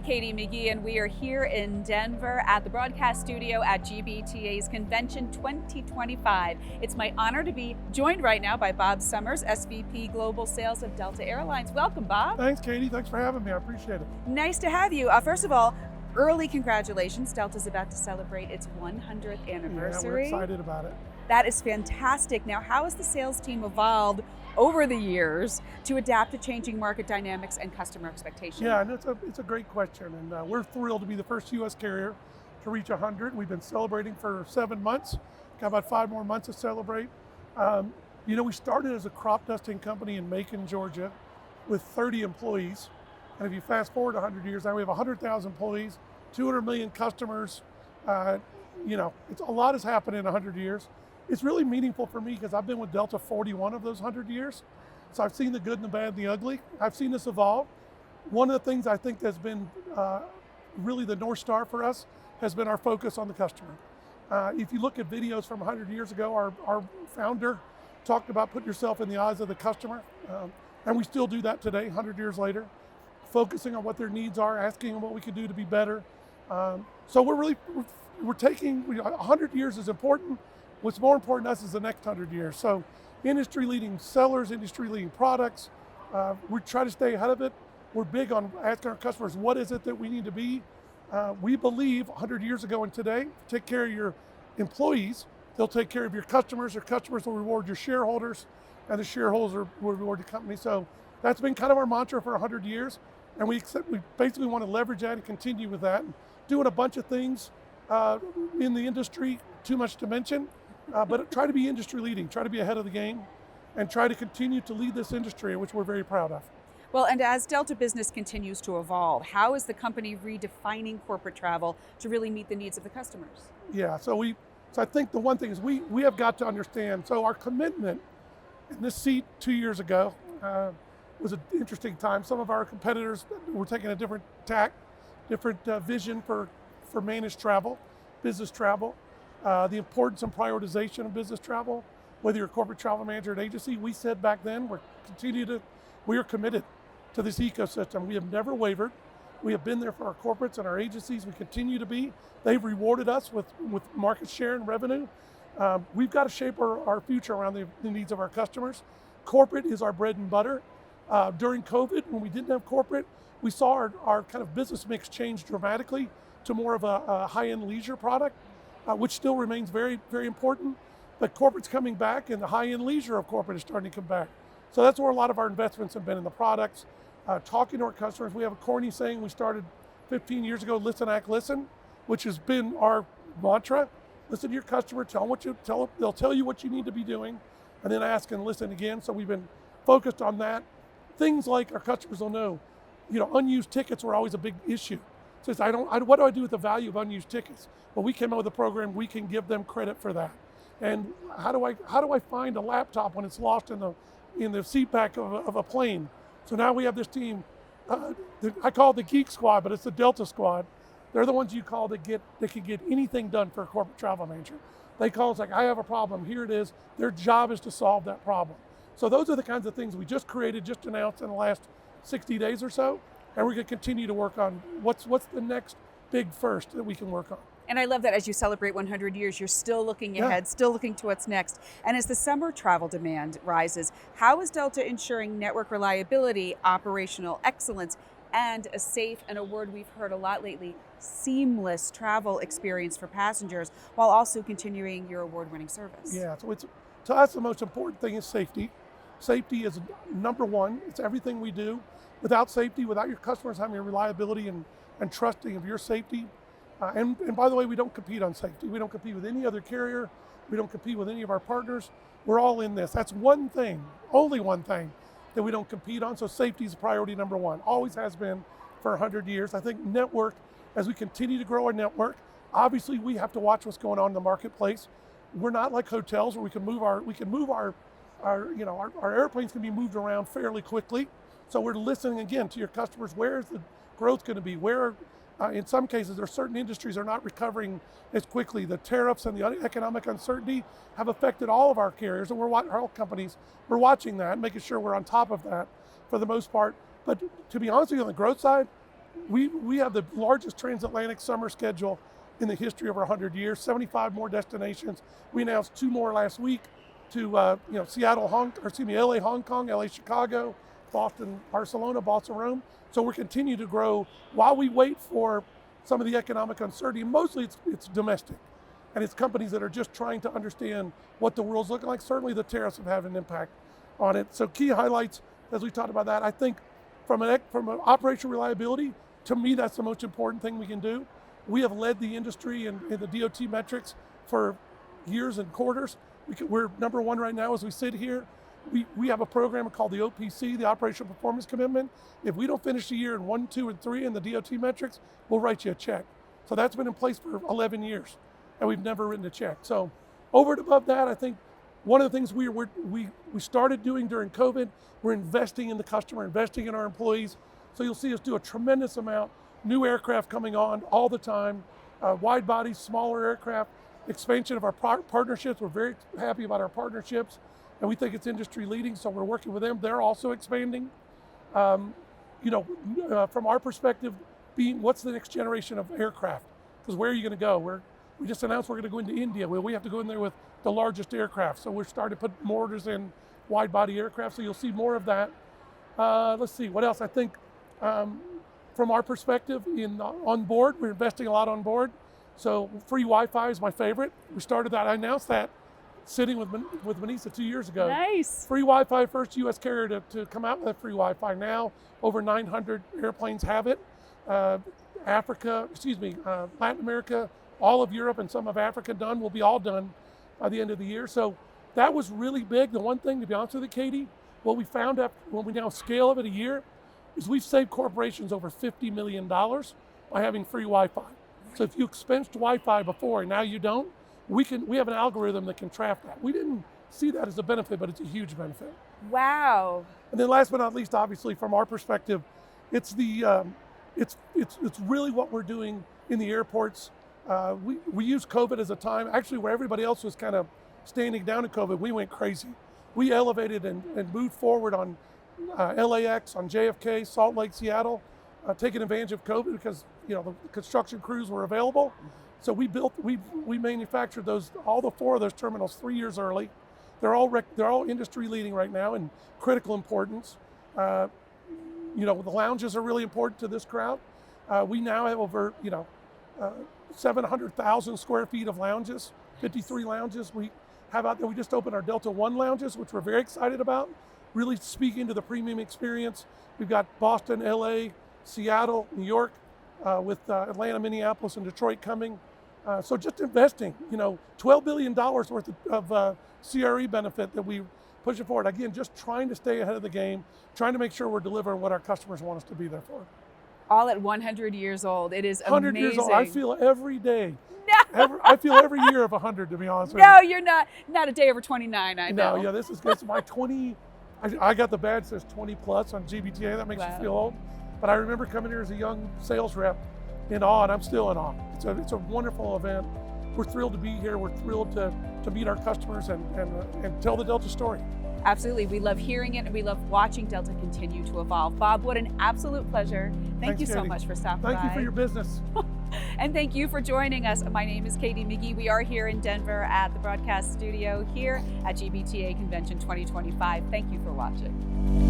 I'm Katie McGee, and we are here in Denver at the broadcast studio at GBTA's Convention 2025. It's my honor to be joined right now by Bob Summers, S.V.P. Global Sales of Delta Airlines. Welcome, Bob. Thanks, Katie. Thanks for having me. I appreciate it. Nice to have you. First of all, early congratulations. Delta's about to celebrate its 100th anniversary. Yeah, we're excited about it. That is fantastic. Now, how has the sales team evolved over the years to adapt to changing market dynamics and customer expectations? Yeah, and it's a great question, and we're thrilled to be the first U.S. carrier to reach 100. We've been celebrating for 7 months. Got about 5 more months to celebrate. We started as a crop dusting company in Macon, Georgia, with 30 employees. And if you fast forward 100 years, now we have 100,000 employees, 200 million customers. It's a lot has happened in 100 years. It's really meaningful for me because I've been with Delta 41 of those 100 years. So I've seen the good and the bad and the ugly. I've seen this evolve. One of the things I think has been really the North Star for us has been our focus on the customer. If you look at videos from 100 years ago, our founder talked about putting yourself in the eyes of the customer. And we still do that today, 100 years later, focusing on what their needs are, asking them what we can do to be better. So we're taking, 100 years is important. What's more important to us is the next 100 years. So industry-leading sellers, industry-leading products. We try to stay ahead of it. We're big on asking our customers, what is it that we need to be? We believe 100 years ago and today, take care of your employees. They'll take care of your customers. Your customers will reward your shareholders, and the shareholders will reward the company. So that's been kind of our mantra for 100 years. And we basically want to leverage that and continue with that. And doing a bunch of things in the industry, too much to mention. But try to be industry leading, try to be ahead of the game, and try to continue to lead this industry, which we're very proud of. Well, and as Delta business continues to evolve, how is the company redefining corporate travel to really meet the needs of the customers? Yeah, so I think the one thing is we have got to understand, so our commitment in this seat 2 years ago was an interesting time. Some of our competitors were taking a different tack, different vision for managed travel, business travel. The importance and prioritization of business travel, whether you're a corporate travel manager or an agency, we said back then, we are committed to this ecosystem. We have never wavered. We have been there for our corporates and our agencies. We continue to be. They've rewarded us with market share and revenue. We've got to shape our future around the needs of our customers. Corporate is our bread and butter. During COVID, when we didn't have corporate, we saw our kind of business mix change dramatically to more of a high-end leisure product. Which still remains very, very important, but corporate's coming back and the high-end leisure of corporate is starting to come back. So that's where a lot of our investments have been in the products, talking to our customers. We have a corny saying we started 15 years ago, listen, act, listen, which has been our mantra. Listen to your customer, they'll tell you what you need to be doing, and then ask and listen again. So we've been focused on that. Things like our customers will know, unused tickets were always a big issue. So what do I do with the value of unused tickets? Well, we came up with a program, we can give them credit for that. And how do I find a laptop when it's lost in the seat back of a plane? So now we have this team, I call it the Geek Squad, but it's the Delta Squad. They're the ones you call that can get anything done for a corporate travel manager. They call us like, I have a problem, here it is. Their job is to solve that problem. So those are the kinds of things we just announced in the last 60 days or so. And we're going to continue to work on what's the next big first that we can work on. And I love that as you celebrate 100 years, you're still looking ahead, still looking to what's next. And as the summer travel demand rises, how is Delta ensuring network reliability, operational excellence, and a safe, and a word we've heard a lot lately, seamless travel experience for passengers, while also continuing your award-winning service? Yeah, so to us, the most important thing is safety. Safety is number one. It's everything we do. Without safety, without your customers having a reliability and trusting of your safety, and by the way, we don't compete on safety. We don't compete with any other carrier. We don't compete with any of our partners. We're all in this. That's one thing, only one thing that we don't compete on. So safety is priority number one. Always has been for 100 years. I think network, as we continue to grow our network, obviously we have to watch what's going on in the marketplace. We're not like hotels where we can move our airplanes can be moved around fairly quickly. So we're listening again to your customers. Where is the growth going to be? Where, in some cases, there are certain industries are not recovering as quickly. The tariffs and the economic uncertainty have affected all of our carriers, and our companies. We're watching that, making sure we're on top of that for the most part. But to be honest with you, on the growth side, we have the largest transatlantic summer schedule in the history of our 100 years, 75 more destinations. We announced 2 more last week to Seattle, LA, Hong Kong, LA, Chicago, Boston, Barcelona, Boston, Rome. So we're continuing to grow while we wait for some of the economic uncertainty. Mostly it's domestic, and it's companies that are just trying to understand what the world's looking like. Certainly the tariffs have had an impact on it. So key highlights, as we talked about that, I think from an operational reliability, to me that's the most important thing we can do. We have led the industry in the DOT metrics for years and quarters. We're number 1 right now as we sit here. We have a program called the OPC, the Operational Performance Commitment. If we don't finish the year in 1, 2, and 3 in the DOT metrics, we'll write you a check. So that's been in place for 11 years, and we've never written a check. So over and above that, I think one of the things we started doing during COVID, we're investing in the customer, investing in our employees. So you'll see us do a tremendous amount, new aircraft coming on all the time, wide bodies, smaller aircraft, expansion of our partnerships. We're very happy about our partnerships, and we think it's industry leading, so we're working with them. They're also expanding. From our perspective, what's the next generation of aircraft? Because where are you going to go? We just announced we're going to go into India. Well, we have to go in there with the largest aircraft, so we're starting to put more orders in wide body aircraft, so you'll see more of that. Let's see, what else? I think from our perspective on board, we're investing a lot on board. So free Wi-Fi is my favorite. We started that, I announced that sitting with Manisa 2 years ago. Nice. Free Wi-Fi, first US carrier to come out with free Wi-Fi. Now over 900 airplanes have it. Latin America, all of Europe and some of Africa done, will be all done by the end of the year. So that was really big. The one thing, to be honest with you, Katie, what we found out when we now scale of it a year is we've saved corporations over $50 million by having free Wi-Fi. So if you expensed Wi-Fi before and now you don't, we have an algorithm that can track that. We didn't see that as a benefit, but it's a huge benefit. Wow. And then last but not least, obviously from our perspective, it's really what we're doing in the airports. We use COVID as a time, actually where everybody else was kind of standing down in COVID, we went crazy. We elevated and moved forward on LAX, on JFK, Salt Lake, Seattle, taking advantage of COVID because the construction crews were available. So we manufactured all the 4 of those terminals 3 years early. They're all industry leading right now and critical importance. The lounges are really important to this crowd. We now have over 700,000 square feet of lounges, 53 lounges. We have out there. We just opened our Delta One lounges, which we're very excited about. Really speaking to the premium experience. We've got Boston, LA, Seattle, New York, with Atlanta, Minneapolis, and Detroit coming. So just investing, $12 billion worth of CRE benefit that we pushing forward. Again, just trying to stay ahead of the game, trying to make sure we're delivering what our customers want us to be there for. All at 100 years old. It is 100 amazing. years old. I feel every day. No. I feel every year of 100, to be honest with you. No, you're not. Not a day over 29, I know. No, yeah, this is my 20. I got the badge that says 20 plus on GBTA. That makes you feel old. But I remember coming here as a young sales rep in awe, and I'm still in awe. It's a wonderful event. We're thrilled to be here. We're thrilled to meet our customers and tell the Delta story. Absolutely. We love hearing it, and we love watching Delta continue to evolve. Bob, what an absolute pleasure. Thanks you so much for stopping by. Thank you for your business. And thank you for joining us. My name is Katie McGee. We are here in Denver at the broadcast studio here at GBTA Convention 2025. Thank you for watching.